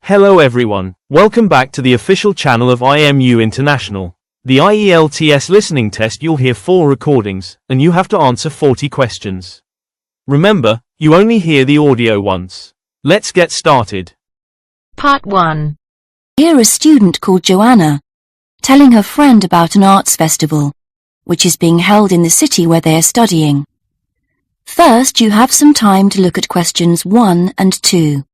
Hello everyone, welcome back to the official channel of IMU International. The IELTS listening test, you'll hear 4 recordings, and you have to answer 40 questions. Remember, you only hear the audio once. Let's get started. Part 1. Hear a student called Joanna telling her friend about an arts festival, which is being held in the city where they are studying. First, you have some time to look at questions 1 and 2.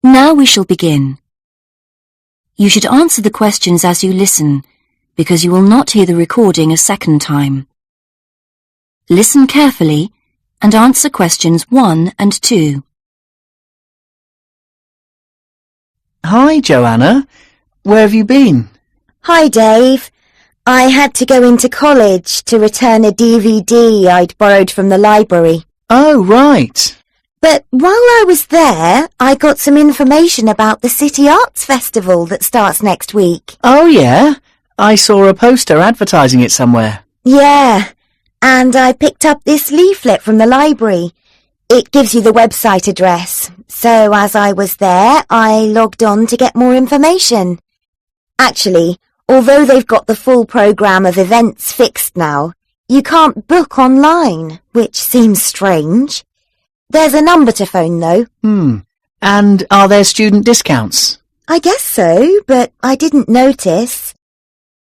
Now we shall begin. You should answer the questions as you listen, because you will not hear the recording a second time. Listen carefully and answer questions 1 and 2. Hi, Joanna. Where have you been? Hi, Dave. I had to go into college to return a DVD I'd borrowed from the library. Oh, right. But while I was there, I got some information about the City Arts Festival that starts next week. Oh, yeah? I saw a poster advertising it somewhere. Yeah, and I picked up this leaflet from the library. It gives you the website address. So as I was there, I logged on to get more information. Actually, although they've got the full programme of events fixed now, you can't book online, which seems strange. There's a number to phone, though. And are there student discounts? I guess so, but I didn't notice.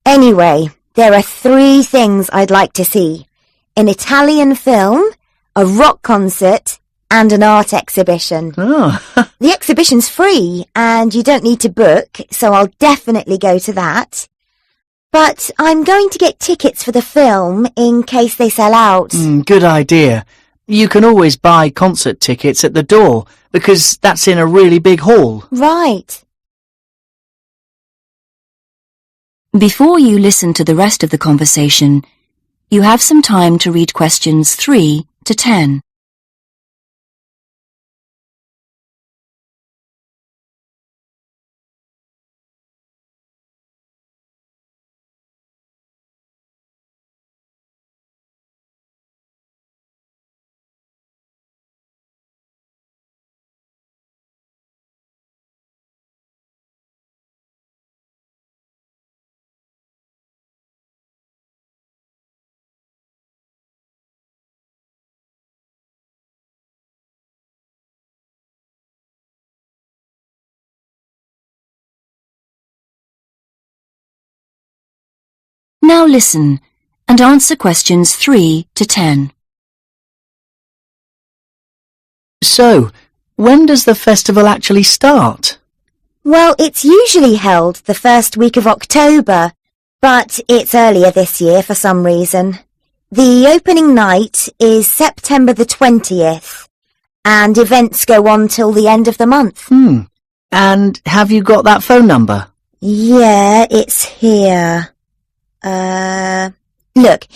Anyway, there are 3 things I'd like to see. An Italian film, a rock concert, and an art exhibition. Oh, The exhibition's free, and you don't need to book, so I'll definitely go to that. But I'm going to get tickets for the film in case they sell out. good idea. You can always buy concert tickets at the door, because that's in a really big hall. Right. Before you listen to the rest of the conversation, you have some time to read questions 3 to 10. Now listen and answer questions 3 to 10. So, when does the festival actually start? Well, it's usually held the first week of October, but it's earlier this year for some reason. The opening night is September the 20th, and events go on till the end of the month. And have you got that phone number? Yeah, it's here. Look,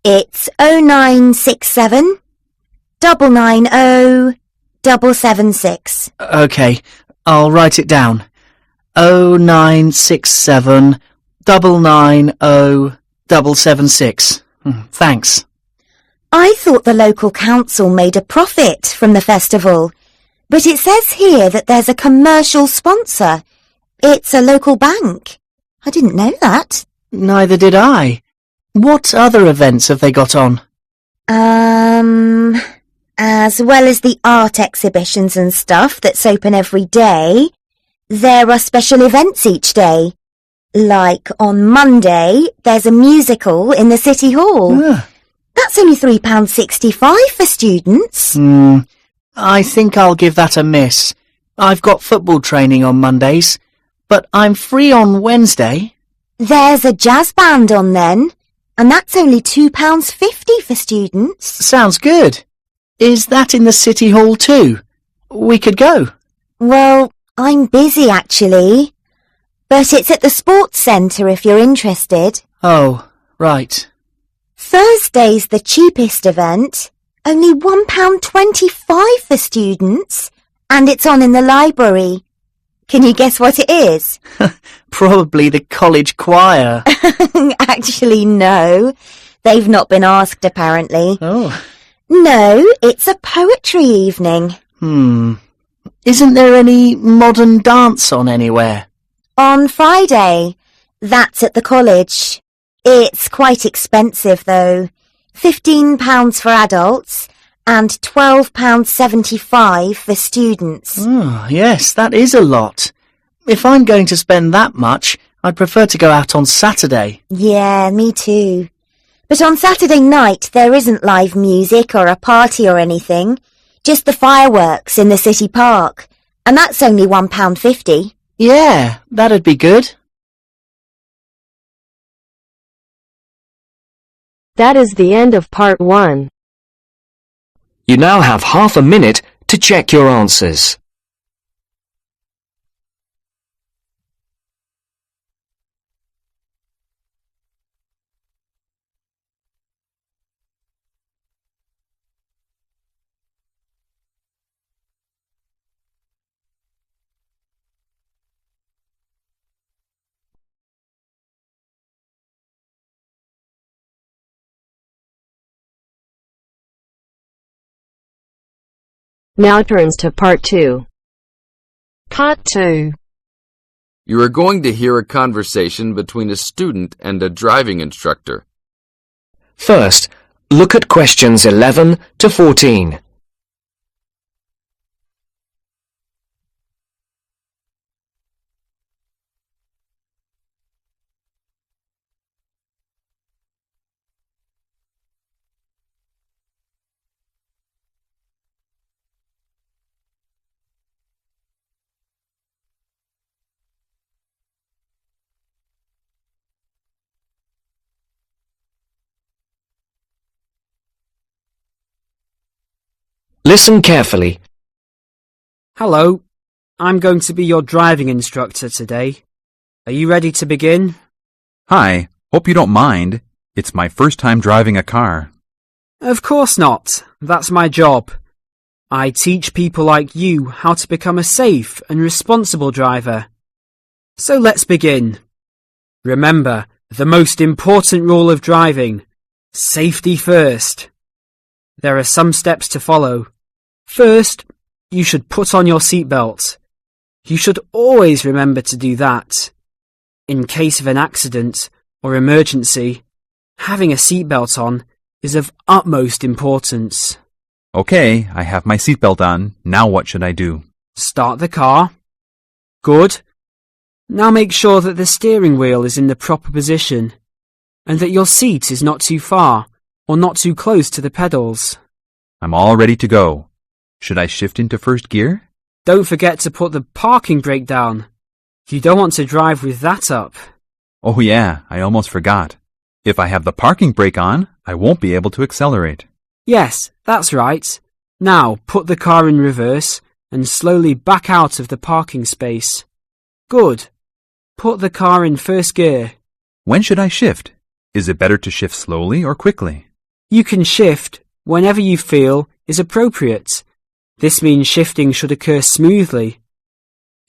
it's 0967 990 776. Okay, I'll write it down. 0967 990 776. Thanks. I thought the local council made a profit from the festival, but it says here that there's a commercial sponsor. It's a local bank. I didn't know that. Neither did I. What other events have they got on? As well as the art exhibitions and stuff that's open every day, there are special events each day. Like on Monday, there's a musical in the City Hall. That's only £3.65 for students. I think I'll give that a miss. I've got football training on Mondays, but I'm free on Wednesday. There's a jazz band on then, and that's only £2.50 for students. Sounds good. Is that in the City Hall too? We could go. Well, I'm busy actually, but it's at the sports centre if you're interested. Oh, right. Thursday's the cheapest event, only £1.25 for students, and it's on in the library. Can you guess what it is? Probably the college choir. Actually, no. They've not been asked, apparently. Oh. No, it's a poetry evening. Isn't there any modern dance on anywhere? On Friday. That's at the college. It's quite expensive, though. £15 for adults and £12.75 for students. Oh, yes, that is a lot. If I'm going to spend that much, I'd prefer to go out on Saturday. Yeah, me too. But on Saturday night there isn't live music or a party or anything. Just the fireworks in the city park. And that's only £1.50. Yeah, that'd be good. That is the end of part 1. You now have half a minute to check your answers. Now turns to part 2. Part 2. You are going to hear a conversation between a student and a driving instructor. First, look at questions 11 to 14. Listen carefully. Hello, I'm going to be your driving instructor today. Are you ready to begin? Hi, hope you don't mind. It's my first time driving a car. Of course not. That's my job. I teach people like you how to become a safe and responsible driver. So let's begin. Remember, the most important rule of driving: safety first. There are some steps to follow. First, you should put on your seatbelt. You should always remember to do that. In case of an accident or emergency, having a seatbelt on is of utmost importance. Okay, I have my seatbelt on. Now what should I do? Start the car. Good. Now make sure that the steering wheel is in the proper position and that your seat is not too far or not too close to the pedals. I'm all ready to go. Should I shift into first gear? Don't forget to put the parking brake down. You don't want to drive with that up. Oh yeah, I almost forgot. If I have the parking brake on, I won't be able to accelerate. Yes, that's right. Now put the car in reverse and slowly back out of the parking space. Good. Put the car in first gear. When should I shift? Is it better to shift slowly or quickly? You can shift whenever you feel is appropriate. This means shifting should occur smoothly.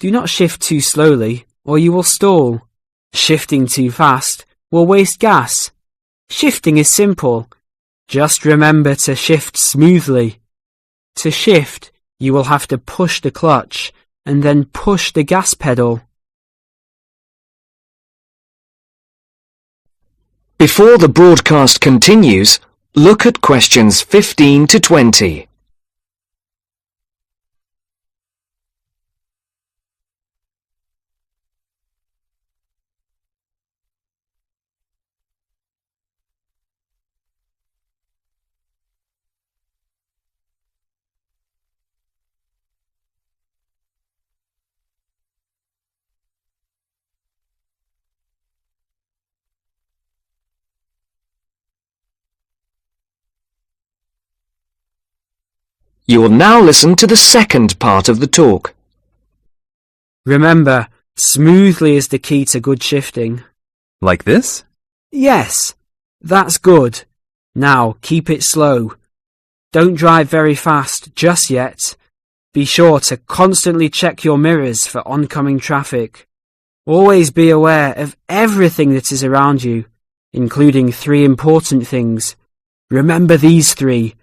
Do not shift too slowly or you will stall. Shifting too fast will waste gas. Shifting is simple. Just remember to shift smoothly. To shift, you will have to push the clutch and then push the gas pedal. Before the broadcast continues, look at questions 15 to 20. You will now listen to the second part of the talk. Remember, smoothly is the key to good shifting. Like this? Yes, that's good. Now keep it slow. Don't drive very fast just yet. Be sure to constantly check your mirrors for oncoming traffic. Always be aware of everything that is around you, including 3 important things. Remember these 3: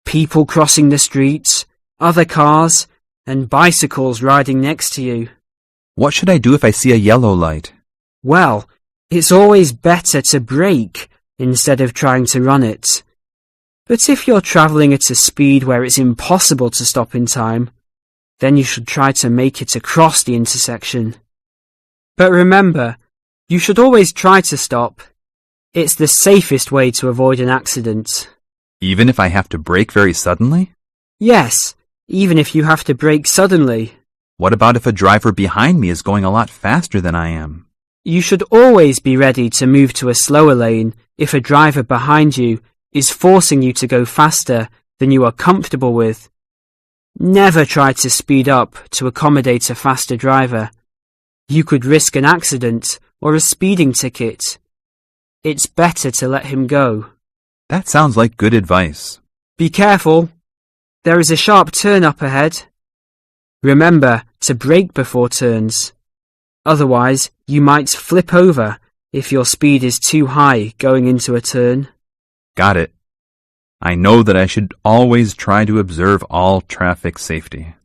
people crossing the streets, other cars, and bicycles riding next to you. What should I do if I see a yellow light? Well, it's always better to brake instead of trying to run it. But if you're travelling at a speed where it's impossible to stop in time, then you should try to make it across the intersection. But remember, you should always try to stop. It's the safest way to avoid an accident. Even if I have to brake very suddenly? Yes, even if you have to brake suddenly. What about if a driver behind me is going a lot faster than I am? You should always be ready to move to a slower lane if a driver behind you is forcing you to go faster than you are comfortable with. Never try to speed up to accommodate a faster driver. You could risk an accident or a speeding ticket. It's better to let him go. That sounds like good advice. Be careful. There is a sharp turn up ahead. Remember to brake before turns. Otherwise, you might flip over if your speed is too high going into a turn. Got it. I know that I should always try to observe all traffic safety.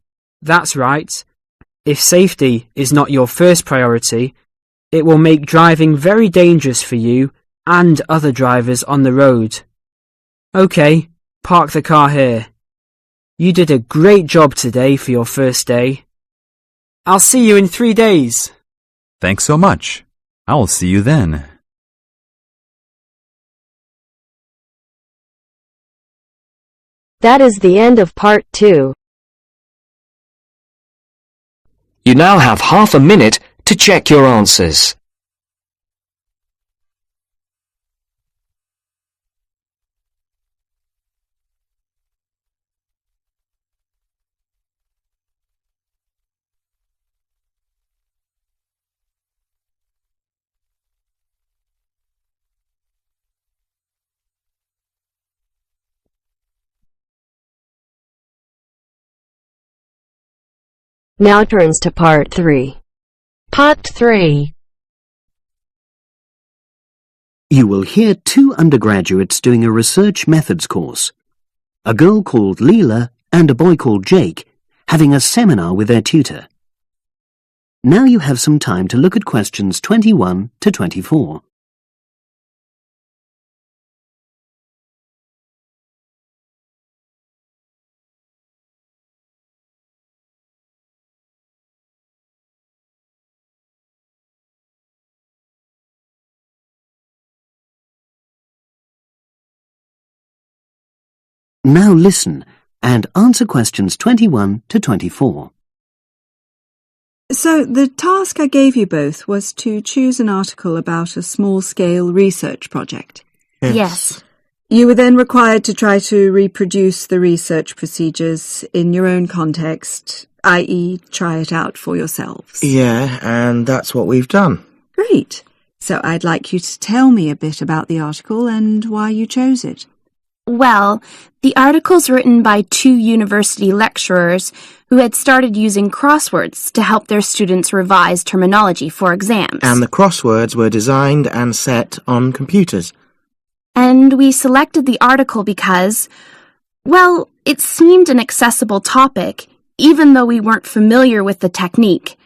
That's right. If safety is not your first priority, it will make driving very dangerous for you and other drivers on the road. Okay, park the car here. You did a great job today for your first day. I'll see you in 3 days. Thanks so much. I will see you then. That is the end of part 2. You now have half a minute to check your answers. Now turns to part 3. Part 3. You will hear 2 undergraduates doing a research methods course. A girl called Leela and a boy called Jake having a seminar with their tutor. Now you have some time to look at questions 21 to 24. Now listen and answer questions 21 to 24. So the task I gave you both was to choose an article about a small-scale research project. Yes. You were then required to try to reproduce the research procedures in your own context, i.e. try it out for yourselves. Yeah, and that's what we've done. Great. So I'd like you to tell me a bit about the article and why you chose it. Well, the article's written by 2 university lecturers who had started using crosswords to help their students revise terminology for exams. And the crosswords were designed and set on computers. And we selected the article because, well, it seemed an accessible topic, even though we weren't familiar with the technique.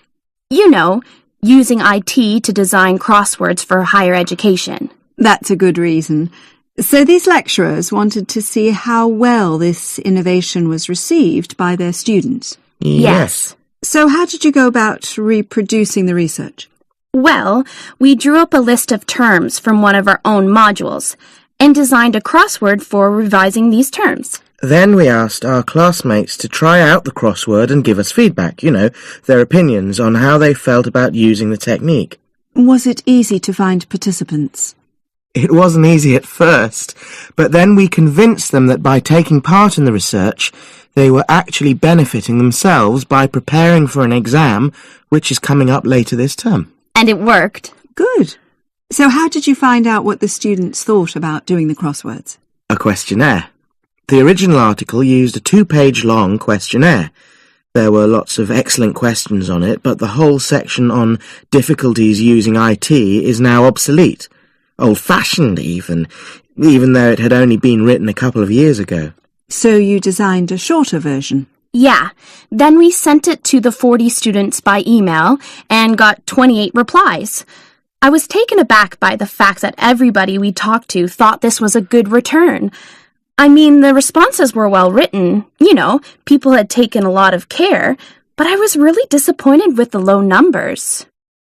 You know, using IT to design crosswords for higher education. That's a good reason. So these lecturers wanted to see how well this innovation was received by their students. Yes. So how did you go about reproducing the research? Well, we drew up a list of terms from one of our own modules and designed a crossword for revising these terms. Then we asked our classmates to try out the crossword and give us feedback, their opinions on how they felt about using the technique. Was it easy to find participants? It wasn't easy at first, but then we convinced them that by taking part in the research, They were actually benefiting themselves by preparing for an exam which is coming up later this term. And it worked. Good. So how did you find out what the students thought about doing the crosswords? A questionnaire. The original article used a 2-page long questionnaire. There were lots of excellent questions on it, but the whole section on difficulties using IT is now obsolete. Old-fashioned even though it had only been written a couple of years ago. So you designed a shorter version? Yeah. Then we sent it to the 40 students by email and got 28 replies. I was taken aback by the fact that everybody we talked to thought this was a good return. I mean, the responses were well written. You know, people had taken a lot of care, but I was really disappointed with the low numbers.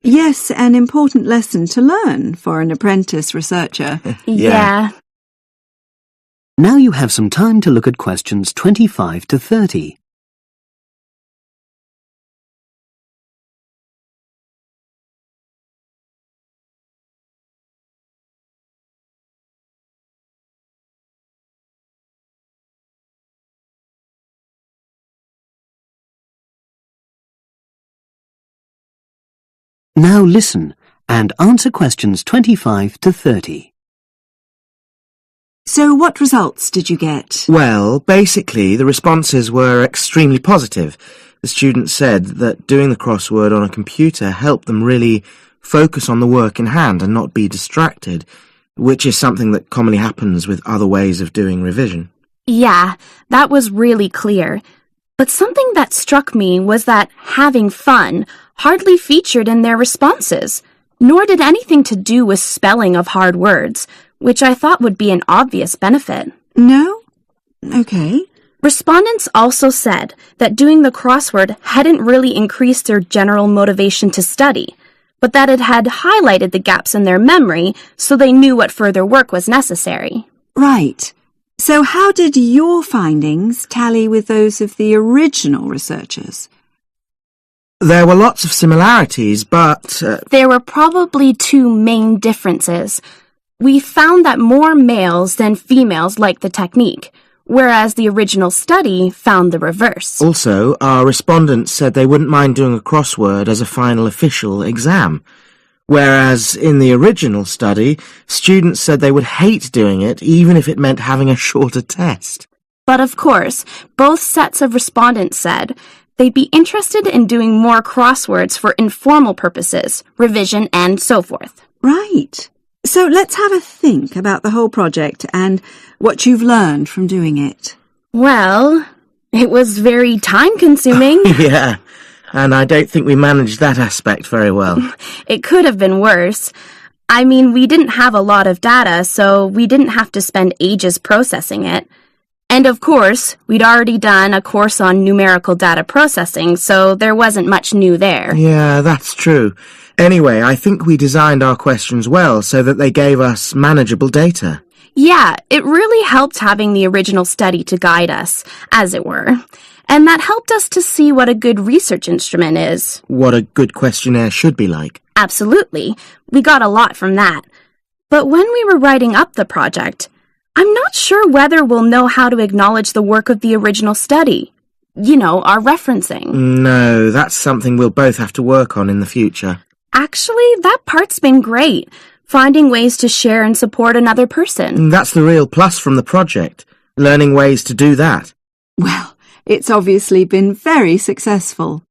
Yes, an important lesson to learn for an apprentice researcher. Yeah. Now you have some time to look at questions 25 to 30. Now listen and answer questions 25 to 30. So what results did you get? Well, basically, the responses were extremely positive. The students said that doing the crossword on a computer helped them really focus on the work in hand and not be distracted, which is something that commonly happens with other ways of doing revision. Yeah, that was really clear. But something that struck me was that having fun hardly featured in their responses, nor did anything to do with spelling of hard words, which I thought would be an obvious benefit. No? Okay. Respondents also said that doing the crossword hadn't really increased their general motivation to study, but that it had highlighted the gaps in their memory so they knew what further work was necessary. Right. So how did your findings tally with those of the original researchers? There were lots of similarities, but... There were probably two main differences. We found that more males than females liked the technique, whereas the original study found the reverse. Also, our respondents said they wouldn't mind doing a crossword as a final official exam, whereas in the original study, students said they would hate doing it even if it meant having a shorter test. But of course, both sets of respondents said they'd be interested in doing more crosswords for informal purposes, revision, and so forth. Right. So let's have a think about the whole project and what you've learned from doing it. Well, it was very time-consuming. Yeah, and I don't think we managed that aspect very well. It could have been worse. I mean, we didn't have a lot of data, so we didn't have to spend ages processing it. And of course, we'd already done a course on numerical data processing, so there wasn't much new there. Yeah, that's true. Anyway, I think we designed our questions well so that they gave us manageable data. Yeah, it really helped having the original study to guide us, as it were. And that helped us to see what a good research instrument is. What a good questionnaire should be like. Absolutely. We got a lot from that. But when we were writing up the project, I'm not sure whether we'll know how to acknowledge the work of the original study. You know, our referencing. No, that's something we'll both have to work on in the future. Actually, that part's been great. Finding ways to share and support another person. That's the real plus from the project. Learning ways to do that. Well, it's obviously been very successful.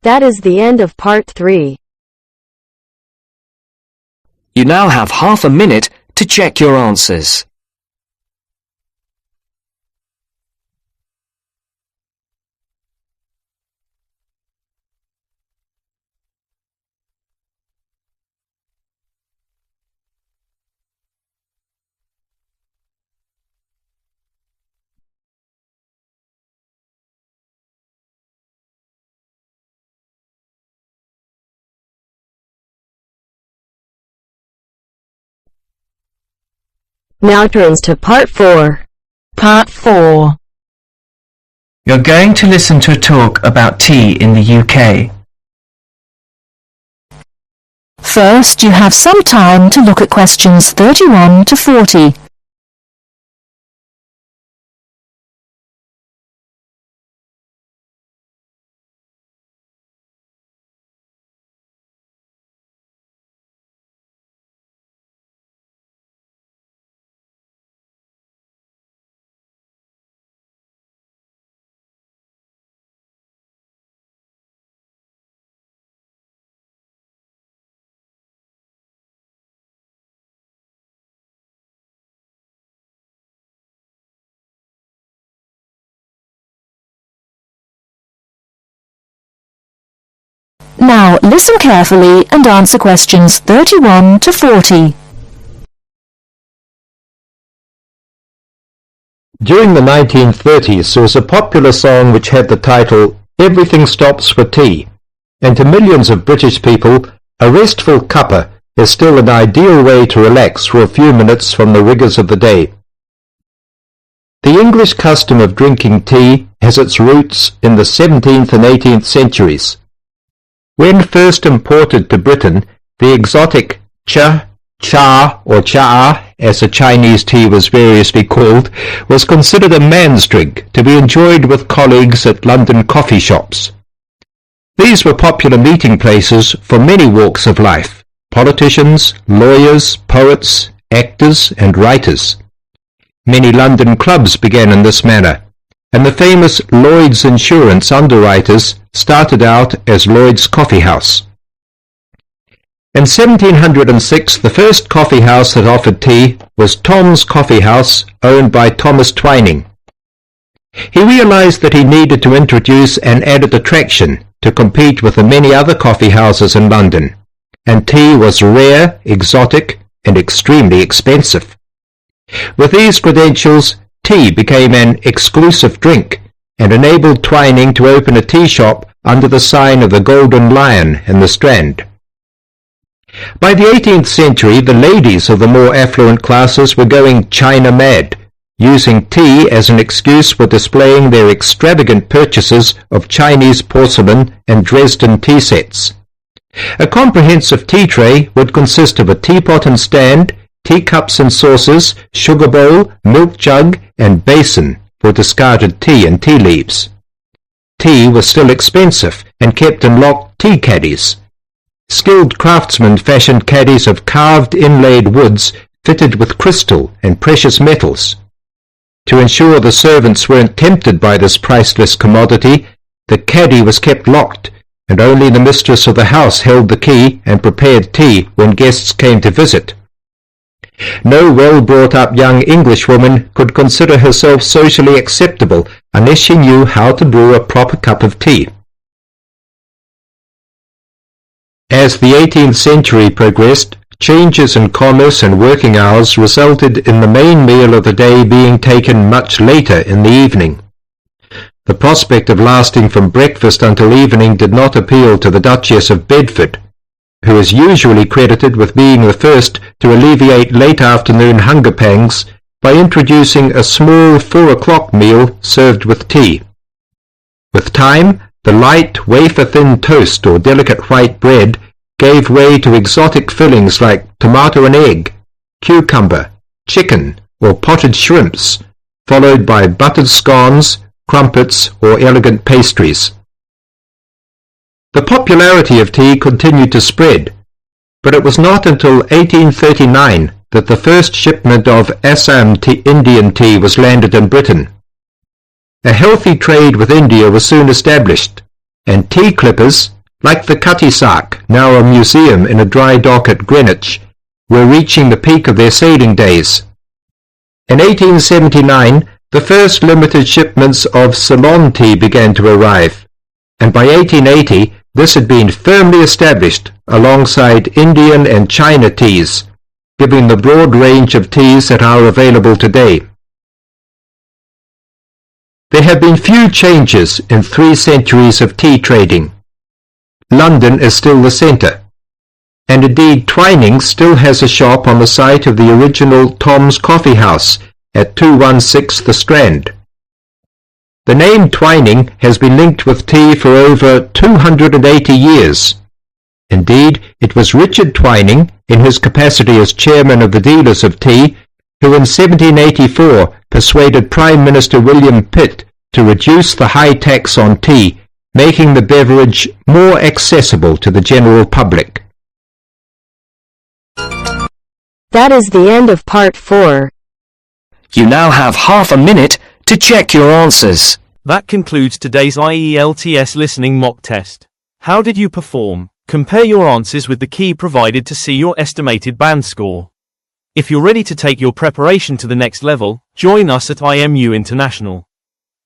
That is the end of part 3. You now have half a minute to check your answers. Now turns to part 4. Part 4. You're going to listen to a talk about tea in the UK. First, you have some time to look at questions 31 to 40. Now listen carefully and answer questions 31 to 40. During the 1930s, there was a popular song which had the title, "Everything Stops for Tea," and to millions of British people, a restful cuppa is still an ideal way to relax for a few minutes from the rigours of the day. The English custom of drinking tea has its roots in the 17th and 18th centuries. When first imported to Britain, the exotic cha, or cha, as the Chinese tea was variously called, was considered a man's drink to be enjoyed with colleagues at London coffee shops. These were popular meeting places for many walks of life: politicians, lawyers, poets, actors, and writers. Many London clubs began in this manner, and the famous Lloyd's Insurance underwriters started out as Lloyd's Coffee House. In 1706, the first coffee house that offered tea was Tom's Coffee House, owned by Thomas Twining. He realized that he needed to introduce an added attraction to compete with the many other coffee houses in London, and tea was rare, exotic, and extremely expensive. With these credentials, tea became an exclusive drink and enabled Twining to open a tea shop under the sign of the Golden Lion in the Strand. By the 18th century, the ladies of the more affluent classes were going China mad, using tea as an excuse for displaying their extravagant purchases of Chinese porcelain and Dresden tea sets. A comprehensive tea tray would consist of a teapot and stand, teacups and saucers, sugar bowl, milk jug, and basin for discarded tea and tea leaves. Tea was still expensive and kept in locked tea caddies. Skilled craftsmen fashioned caddies of carved inlaid woods fitted with crystal and precious metals. To ensure the servants weren't tempted by this priceless commodity, the caddy was kept locked, and only the mistress of the house held the key and prepared tea when guests came to visit. No well-brought-up young Englishwoman could consider herself socially acceptable unless she knew how to brew a proper cup of tea. As the 18th century progressed, changes in commerce and working hours resulted in the main meal of the day being taken much later in the evening. The prospect of lasting from breakfast until evening did not appeal to the Duchess of Bedford, who is usually credited with being the first to alleviate late afternoon hunger pangs by introducing a small 4 o'clock meal served with tea. With time, the light, wafer-thin toast or delicate white bread gave way to exotic fillings like tomato and egg, cucumber, chicken, or potted shrimps, followed by buttered scones, crumpets, or elegant pastries. The popularity of tea continued to spread, but it was not until 1839 that the first shipment of Assam Indian tea was landed in Britain. A healthy trade with India was soon established, and tea clippers, like the Cutty Sark, now a museum in a dry dock at Greenwich, were reaching the peak of their sailing days. In 1879, the first limited shipments of Ceylon tea began to arrive, and by 1880 this had been firmly established alongside Indian and China teas, giving the broad range of teas that are available today. There have been few changes in 3 centuries of tea trading. London is still the centre, and indeed Twining still has a shop on the site of the original Tom's Coffee House at 216 The Strand. The name Twining has been linked with tea for over 280 years, Indeed, it was Richard Twining, in his capacity as chairman of the dealers of tea, who in 1784 persuaded Prime Minister William Pitt to reduce the high tax on tea, making the beverage more accessible to the general public. That is the end of part 4. You now have half a minute to check your answers. That concludes today's IELTS listening mock test. How did you perform? Compare your answers with the key provided to see your estimated band score. If you're ready to take your preparation to the next level, join us at IMU International.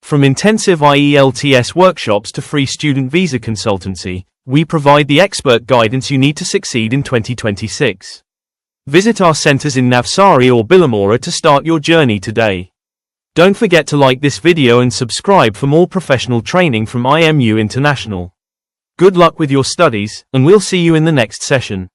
From intensive IELTS workshops to free student visa consultancy, we provide the expert guidance you need to succeed in 2026. Visit our centers in Navsari or Billamora to start your journey today. Don't forget to like this video and subscribe for more professional training from IMU International. Good luck with your studies, and we'll see you in the next session.